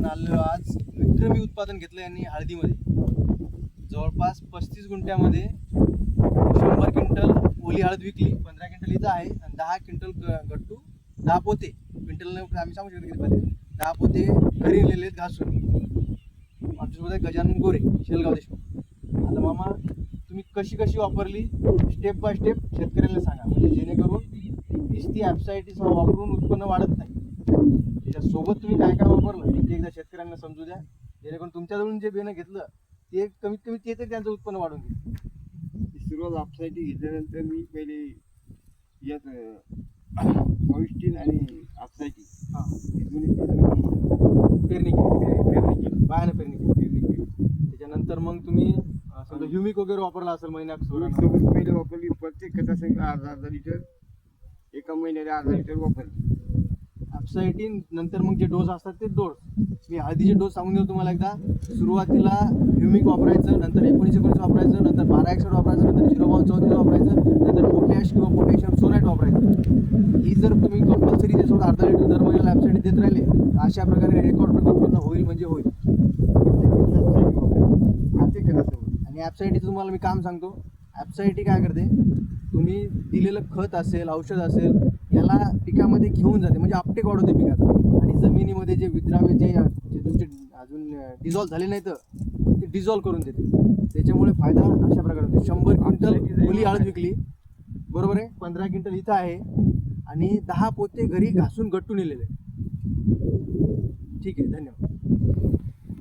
आलेलो आज विक्रमी उत्पादन घेतलं यांनी हळदीमध्ये. जवळपास 35 गुंठ्यामध्ये 100 क्विंटल ओली हळद विकली. 15 क्विंटल इथं आहे आणि 10 क्विंटल गट्टू 10 पोते क्विंटल आम्ही सांगू शकतो किती पाहिजे. 10 पोते घरी नेलेले आहेत घासून. आमच्यासोबत गजानन गोरे, शेलगाव देशमुख. आता मामा तुम्ही कशी कशी वापरली स्टेप बाय स्टेप शेतकऱ्यांना सांगा, म्हणजे जेणेकरून नुसती ॲप्सायटीस वापरून उत्पन्न वाढत नाही. त्याच्यासोबत तुम्ही काय काय वापरलं ते एकदा शेतकऱ्यांना समजू द्या, जेणेकरून तुमच्याजवळून जे बियाणं घेतलं ते कमीत कमी ते तरी त्यांचं उत्पन्न वाढून घेईल. सुरुवात ॲप्सायटी घेतल्यानंतर मी पहिले यात पॉविस्टीन आणि ॲप्सायटी पेरणी केली, बायानं पेरणी केली. त्याच्यानंतर मग तुम्ही समजा ह्युमिक वगैरे वापरला असेल महिन्यात सोबत पहिले वापरली. प्रत्येक खतासंग अर्धा लिटर, एका महिन्याला अर्धा लिटर वापरली. ॲप्सायटी नंतर मग जे डोस असतात ते डोस मी हळदीचे डोस सांगून देतो तुम्हाला एकदा. सुरुवातीला ह्युमिक वापरायचं, नंतर 19-19 वापरायचं, नंतर 12-61 वापरायचं, नंतर 0.34 वापरायचं, नंतर पोटॅश किंवा पोटॅशियम सोलाईट वापरायचं. ही जर तुम्ही कंपल्सरी त्याच्यासोबत अर्धा लिटर दर महिन्याला ॲप्सायटी देत राहिले अशा प्रकारे रेकॉर्ड उत्पन्न होईल म्हणजे होईल. आणि ॲप्सायटीचं तुम्हाला मी काम सांगतो. ॲप्सायटी काय करते, तुम्ही दिलेलं खत असेल, औषध असेल, याला पिकामध्ये घेऊन जाते, म्हणजे अपटेक वाढवते पिकाचा. आणि जमिनीमध्ये जे विद्राव्य जे तुमचे अजून डिझॉल्व्ह झाले नाही तर ते डिझॉल्व्ह करून देते. त्याच्यामुळे फायदा अशा प्रकारे होते. 100 क्विंटल ओली हळद विकली, बरोबर आहे. 15 क्विंटल इथं आहे आणि 10 पोते घरी घासून गट्टू नेलेले. ठीक आहे, धन्यवाद.